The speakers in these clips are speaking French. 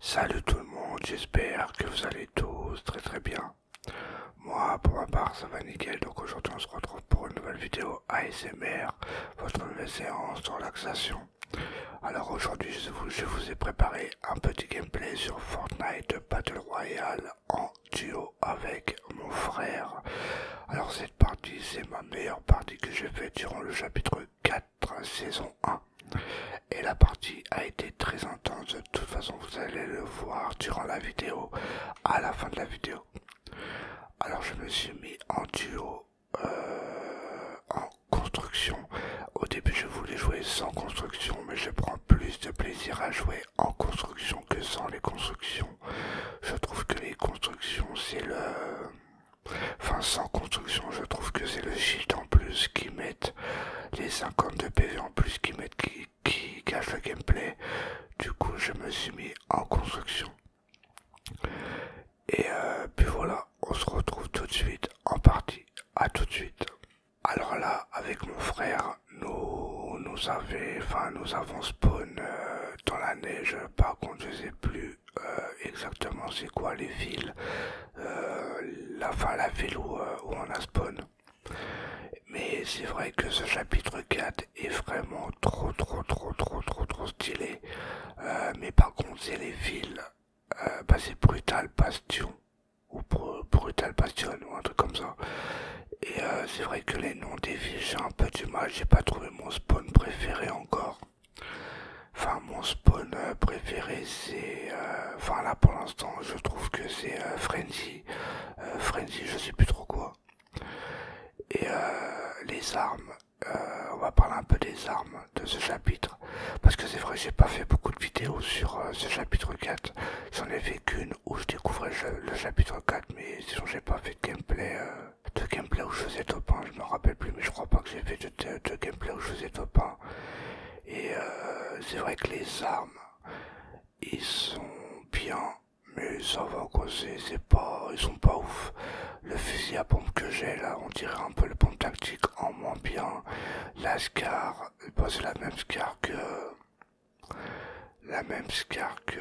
Salut tout le monde, j'espère que vous allez tous très très bien. Moi, pour ma part, ça va nickel, donc aujourd'hui on se retrouve pour une nouvelle vidéo ASMR, votre nouvelle séance de relaxation. Alors aujourd'hui, je vous ai préparé un petit gameplay sur Fortnite Battle Royale en duo avec mon frère. Alors cette partie, c'est ma meilleure partie que j'ai faite durant le chapitre 4, saison 1. Et la partie a été très intense, de toute façon vous allez le voir durant la vidéo, à la fin de la vidéo. Alors je me suis mis en duo, en construction. Au début je voulais jouer sans construction, mais je prends plus de plaisir à jouer en construction que sans les constructions. Je trouve que les constructions c'est le... Enfin sans construction je trouve que c'est le shield en plus qui mettent, les 52 PV en plus qui mettent, qui gâchent le gameplay. Du coup je me suis mis en construction. Et puis voilà, on se retrouve tout de suite en partie. À tout de suite. Alors là, avec mon frère, nous avons spawn dans la neige. Par contre, je sais plus exactement c'est quoi les villes, la ville où on a spawn. Mais c'est vrai que ce chapitre 4 est vraiment trop stylé. Mais par contre, c'est les villes, c'est Brutal Bastion ou Brutal Bastion ou un truc comme ça. Et c'est vrai que les noms des villes, j'ai un peu du mal, j'ai pas trouvé mon spawn préféré encore. Enfin, mon spawn préféré, c'est... Enfin, là, pour l'instant, je trouve que c'est Frenzy. Frenzy, je sais plus trop quoi. Et les armes, on va parler un peu des armes de ce chapitre. Parce que c'est vrai, j'ai pas fait beaucoup de vidéos sur ce chapitre 4. J'en ai fait qu'une où je découvrais le chapitre 4, mais sinon j'ai pas fait de gameplay où je faisais top 1. Je me rappelle plus, mais je crois pas que j'ai fait de gameplay où je faisais top 1. Et c'est vrai que les armes, ils sont bien, mais ça va quoi, ils sont pas ouf. Le fusil à pompe que j'ai là, on dirait un peu le pompe tactique en moins bien. La Scar, c'est la même Scar que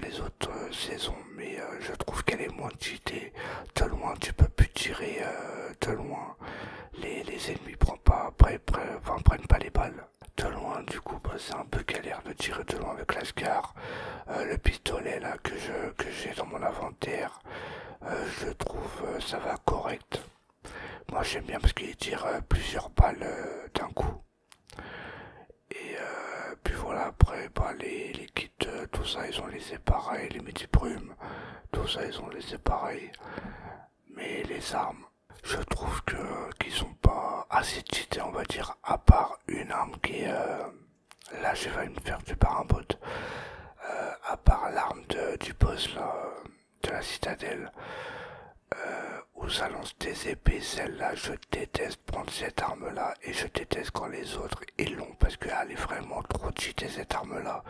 les autres saisons, mais je trouve qu'elle est moins cheatée. De loin, tu peux plus tirer de loin. Les ennemis prennent pas les balles de loin, du coup c'est un peu galère de tirer de loin avec la Scar. Le pistolet là que j'ai dans mon inventaire, je trouve ça va correct. Moi j'aime bien parce qu'il tire plusieurs balles d'un coup. Et puis voilà, après les kits, tout ça ils ont laissé pareil, les multiprumes, tout ça ils ont laissé pareil. Mais les armes, je trouve qu'ils sont pas assez cheatés, on va dire, à part une arme qui est... là je vais me faire tuer par un bot. À part l'arme du boss là, de la citadelle, où ça lance des épées, celle-là, je déteste prendre cette arme-là, et je déteste quand les autres ils l'ont, parce qu'elle est vraiment trop cheatée cette arme-là.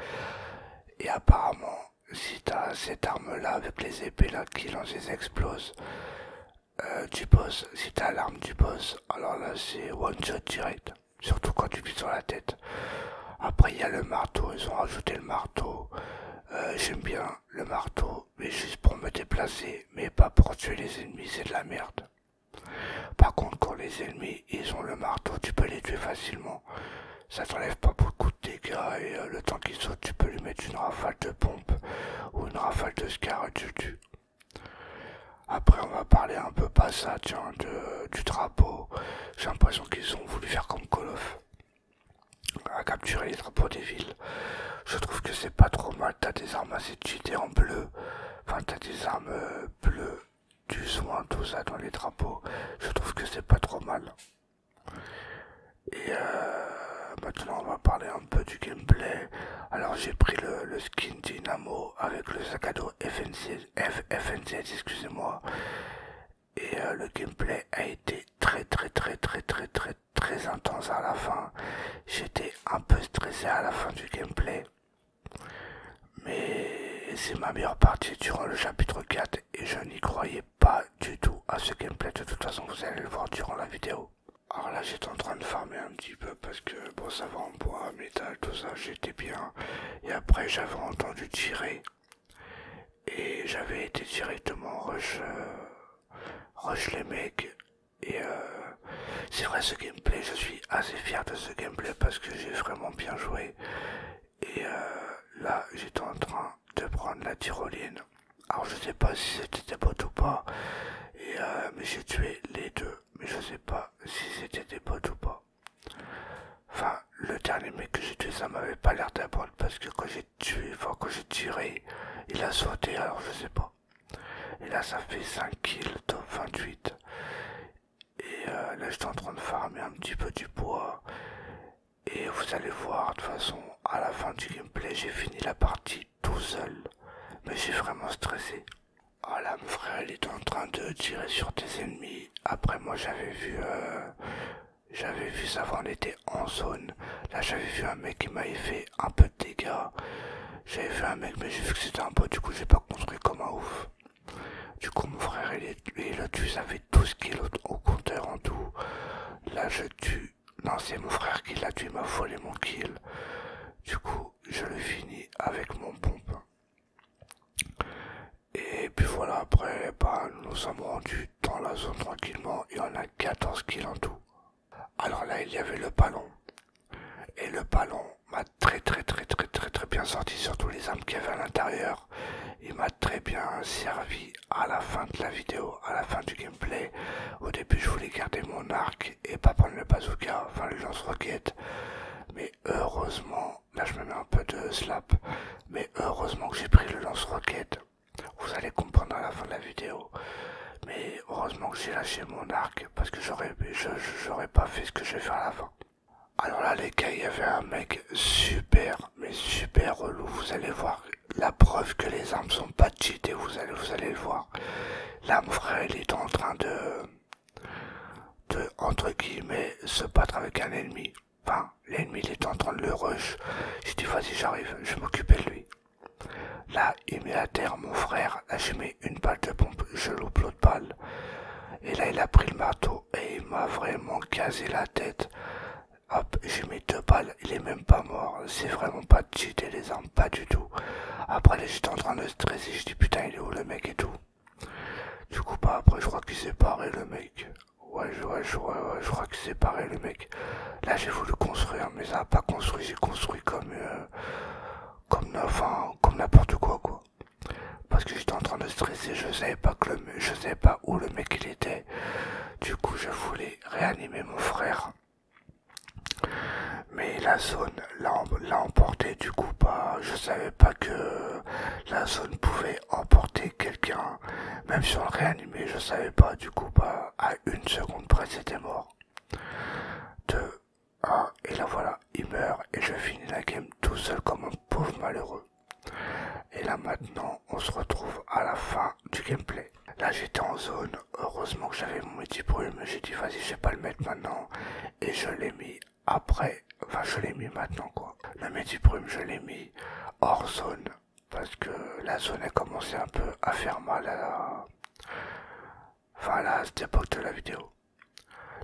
Et apparemment, si t'as cette arme-là avec les épées là qui lancent des exploses, du boss, si t'as l'arme du boss, alors là c'est one shot direct, surtout quand tu vises sur la tête. Après il y a le marteau, ils ont rajouté le marteau. J'aime bien le marteau, mais juste pour me déplacer, mais pas pour tuer les ennemis, c'est de la merde. Par contre, quand les ennemis ils ont le marteau, tu peux les tuer facilement. Ça t'enlève pas beaucoup de dégâts et le temps qu'il saute, tu peux lui mettre une rafale de pompe ou une rafale de scar et tu le tues. Après, on va parler un peu passage du drapeau. J'ai l'impression qu'ils ont voulu faire comme Call of, à capturer les drapeaux des villes. Je trouve que c'est pas trop mal, t'as des armes assez cheatées en bleu, enfin t'as des armes bleues, du soin, tout ça dans les drapeaux, je trouve que c'est pas trop mal. Et maintenant on va parler un peu du gameplay. Alors j'ai pris le skin Dynamo avec le sac à dos FNZ, excusez-moi. Et le gameplay a été très intense à la fin. J'étais un peu stressé à la fin du gameplay. Mais c'est ma meilleure partie durant le chapitre 4 et je n'y croyais pas du tout à ce gameplay. De toute façon, vous allez le voir durant la vidéo. Alors là, j'étais en train de farmer un petit peu parce que bon, ça va en bois, métal, tout ça, j'étais bien. Et après, j'avais entendu tirer. et j'avais été directement rush les mecs. Et c'est vrai, ce gameplay, je suis assez fier de ce gameplay parce que j'ai vraiment bien joué. Et là, j'étais en train de prendre la tyrolienne. Alors je sais pas si c'était des bots ou pas. Et mais j'ai tué les deux. Mais je sais pas si c'était des bots ou pas. Enfin, le dernier mec que j'ai tué, ça m'avait pas l'air d'un bot parce que quand j'ai tué, enfin quand j'ai tiré, il a sauté, alors je sais pas. Et là, ça fait 5 kills, top 28. Et là, j'étais en train de farmer un petit peu du bois. Et vous allez voir, de toute façon, à la fin du gameplay, j'ai fini la partie tout seul. Mais j'ai vraiment stressé. Ah là, mon frère, il était en train de tirer sur tes ennemis. Après, moi, j'avais vu ça avant, on était en zone. Là, j'avais vu un mec qui m'avait fait un peu de dégâts. J'avais vu un mec, mais j'ai vu que c'était un bot, du coup, j'ai pas construit comme un ouf. Du coup, mon frère, il a tué, ça fait 12 kills au compteur en tout. Là, je tue. Non, c'est mon frère qui l'a tué, il m'a volé mon kill. Du coup, je le finis avec mon pompe. Et puis voilà, après, bah, nous nous sommes rendus dans la zone tranquillement et on a 14 kills en tout. Alors là, il y avait le ballon. Et le ballon m'a très bien sorti, surtout les armes qu'il y avait à l'intérieur. Il m'a très bien servi à la fin de la vidéo, à la fin du gameplay. Au début, je voulais garder mon arc et pas prendre le bazooka, enfin le lance-roquette. Mais heureusement, là je me mets un peu de slap, mais heureusement que j'ai pris le lance-roquette. Vous allez comprendre à la fin de la vidéo. Mais heureusement que j'ai lâché mon arc parce que j'aurais pas fait ce que je vais faire à la fin. Alors là les gars, il y avait un mec super, mais super relou, vous allez voir. La preuve que les armes sont pas cheatées, vous allez le voir. Là mon frère il est en train de entre guillemets se battre avec un ennemi. Enfin, l'ennemi il est en train de le rush. J'ai dit vas-y j'arrive, je m'occupais de lui. Là il met à terre mon frère, là je mets une balle de pompe, je loupe l'autre balle. Et là il a pris le marteau et il m'a vraiment casé la tête. Hop, j'ai mis 2 balles, il est même pas mort. C'est vraiment pas cheaté les armes, pas du tout. Après là j'étais en train de stresser, je dis putain il est où le mec et tout. Du coup bah après je crois qu'il s'est barré le mec. Ouais, je crois qu'il s'est barré le mec. Là j'ai voulu construire, mais ça n'a pas construit, j'ai construit enfin, comme n'importe quoi quoi. Parce que j'étais en train de stresser, je savais pas où le mec il était. Du coup je voulais réanimer mon frère. Mais la zone l'a emporté, du coup bah je savais pas que la zone pouvait emporter quelqu'un. Même si on le réanimait, je savais pas, du coup bah à 1 seconde près c'était mort. 2, 1, et là voilà, il meurt et je finis la game tout seul comme un pauvre malheureux. Et là maintenant, on se retrouve à la fin du gameplay. Là j'étais en zone, heureusement que j'avais mon petit brume, j'ai dit vas-y je vais pas le mettre maintenant. Et je l'ai mis après, enfin je l'ai mis maintenant quoi. Le petit brume je l'ai mis hors zone, parce que la zone a commencé un peu à faire mal enfin là à cette époque de la vidéo.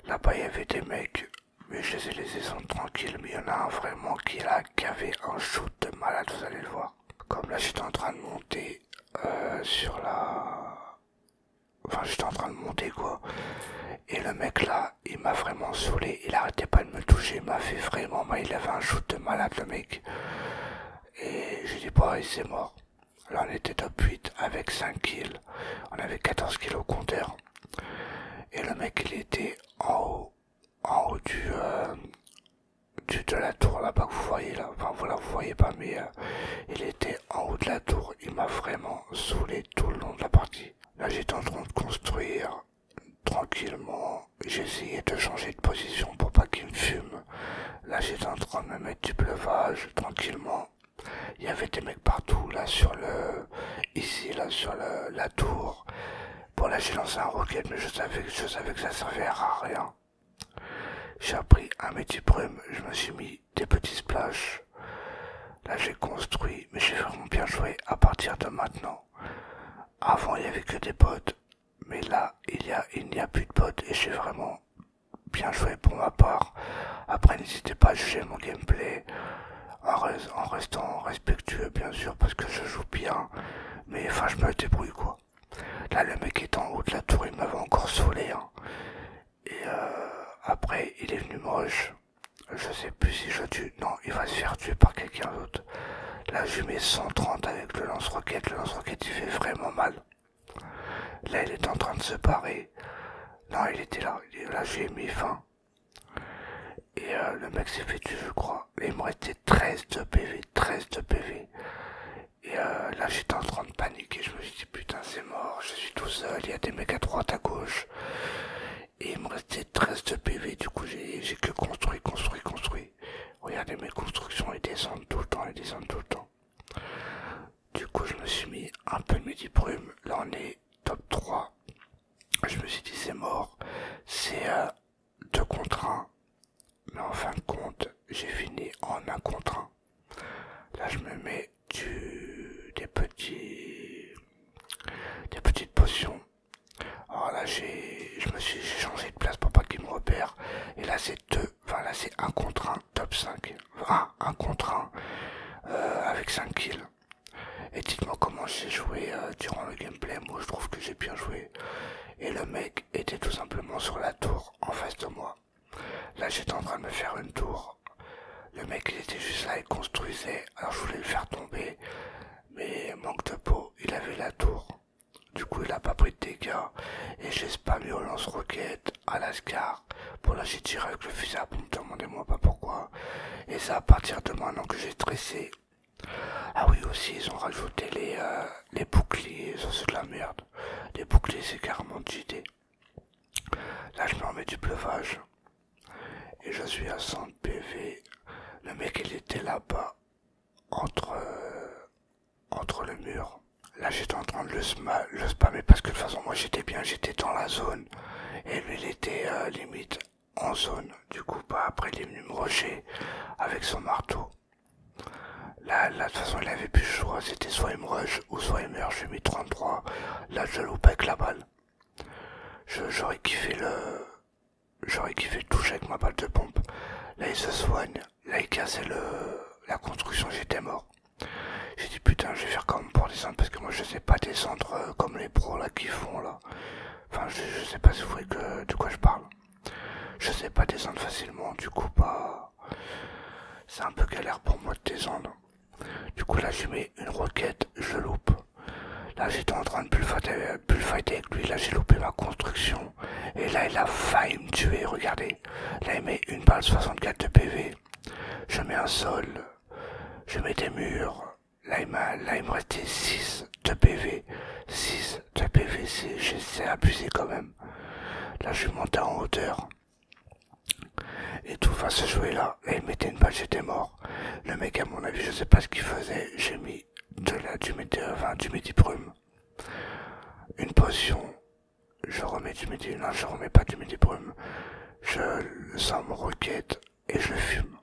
Là-bas il y avait des mecs, mais je les ai laissés sans tranquilles, mais il y en a un vraiment qui avait un shoot de malade, vous allez le voir. Comme là j'étais en train de monter sur la... Enfin j'étais en train de monter quoi. Et le mec là, il m'a vraiment saoulé, il arrêtait pas de me toucher, il m'a fait vraiment mal, il avait un shoot de malade le mec. Et j'ai dit bah c'est mort. Là on était top 8 avec 5 kills, on avait 14 kills au compteur. Et le mec il était en haut de la tour là-bas que vous voyez là, enfin voilà vous voyez pas mais il était en haut de la tour, il m'a vraiment saoulé tout le long de la partie. Là j'étais en train de construire tranquillement, j'essayais de changer de position pour pas qu'il me fume. Là j'étais en train de me mettre du pleuvage tranquillement. Il y avait des mecs partout là ici là sur la tour. Bon là j'ai lancé un roquette mais je savais que ça servait à rien. J'ai appris un métier brume, je me suis mis des petits splashes. Là j'ai construit, mais j'ai vraiment bien joué à partir de maintenant. Avant il y avait que des bots, mais là il n'y a plus de bots et j'ai vraiment bien joué pour ma part. Après n'hésitez pas à juger mon gameplay en restant respectueux bien sûr parce que je joue bien. Mais enfin, je me débrouille quoi. Là, le mec est en haut de la tour, il m'avait encore saoulé. Hein. Et après, il est venu me rush. Je sais plus si je tue. Non, il va se faire tuer par quelqu'un d'autre. Là, je mets 130 avec le lance-roquette. Le lance-roquette, il fait vraiment mal. Là, il est en train de se barrer. Non, il était là. Là, j'ai mis fin. Et le mec s'est fait tuer, je crois. Et il me restait 13 de PV. 13 de PV. Et là, j'étais en train de paniquer. Je me suis dit, putain, c'est mort. Je suis tout seul. Il y a des mecs à droite, à gauche. Et il me restait 13 de PV. Du coup, j'ai que construit. Regardez mes constructions, ils descendent tout le temps, Du coup, je me suis mis un peu de midi brume. Là, on est top 3. Je me suis dit, c'est mort. C'est 2 contre 1. Mais en fin de compte, j'ai fini en 1 contre 1. Là, je me mets des petites potions. Alors là, j'ai changé de place pour pas qu'il me repère. Et là, c'est 2. Enfin, là, c'est 1 contre 1, top 5. Enfin, 1 contre 1, avec 5 kills. Et dites-moi comment j'ai joué durant le gameplay. Moi, je trouve que j'ai bien joué. Et le mec était tout simplement sur la tour, en face de moi. Là, j'étais en train de me faire une tour. Le mec, il était juste là, il construisait. Alors, je voulais le faire tomber. Mais manque de peau, il avait la tour. Du coup, il a pas pris de dégâts. Et j'ai spammé au lance-roquette, à l'ascar. Bon, là, j'ai tiré avec le fusil à pompe, demandez-moi pas pourquoi. Et c'est à partir de maintenant que j'ai stressé. Ah oui, aussi, ils ont rajouté les boucliers. Ça, c'est de la merde. Les boucliers, c'est carrément cheaté. Là, je me remets du pleuvage. Et je suis à 100 PV. Le mec, il était là-bas, entre le mur. Là, j'étais en train de le spammer parce que de toute façon, moi, j'étais dans la zone. Et lui, il était limite en zone. Du coup, bah, après, il est venu me rusher avec son marteau. Là, de toute façon, il avait plus le choix. C'était soit il me rush ou soit il meurt. J'ai mis 33. Là, je loupe avec la balle. J'aurais kiffé le toucher avec ma balle de pompe. Là, il se soigne. Là, il cassait la construction. J'étais mort. J'ai dit putain, je vais faire comment pour descendre parce que moi je sais pas descendre comme les pros là qui font là. Enfin, je sais pas si vous voyez de quoi je parle. Je sais pas descendre facilement, du coup bah c'est un peu galère pour moi de descendre. Du coup là je mets une roquette, je loupe. Là j'étais en train de plus fighter avec lui, là j'ai loupé ma construction. Et là il a failli me tuer, regardez. Là il met une balle 64 de PV. Je mets un sol, je mets des murs. Là il me restait 6 de PV. 6 de PV, c'est abusé quand même. Là je suis monté en hauteur. Et tout va se jouer là. Et il mettait une balle, j'étais mort. Le mec à mon avis, je sais pas ce qu'il faisait. J'ai mis du midi brume. Une potion. Je remets du midi. Non, je remets pas du midi brume. Je sors mon roquette et je fume.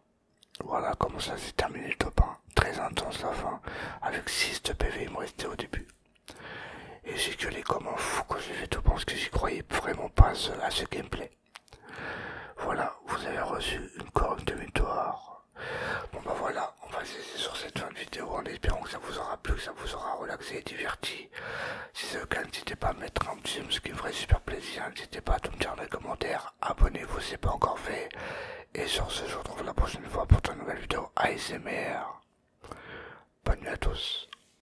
Voilà comment ça s'est terminé le top 1. Très intense la fin. Avec 6 de PV, il me restait au début. Et j'ai gueulé comme un fou quand j'ai fait tout parce que j'y croyais vraiment pas à ce gameplay. Voilà, vous avez reçu une couronne de victoire. Bon bah voilà, on va se laisser sur cette fin de vidéo en espérant que ça vous aura plu, que ça vous aura relaxé et diverti. Si c'est le cas, n'hésitez pas à mettre un petit j'aime, ce qui me ferait super plaisir. N'hésitez pas à tout me dire dans les commentaires. Abonnez-vous si c'est pas encore fait. Et sur ce, je vous retrouve la prochaine fois pour une nouvelle vidéo ASMR. Bonne nuit à tous.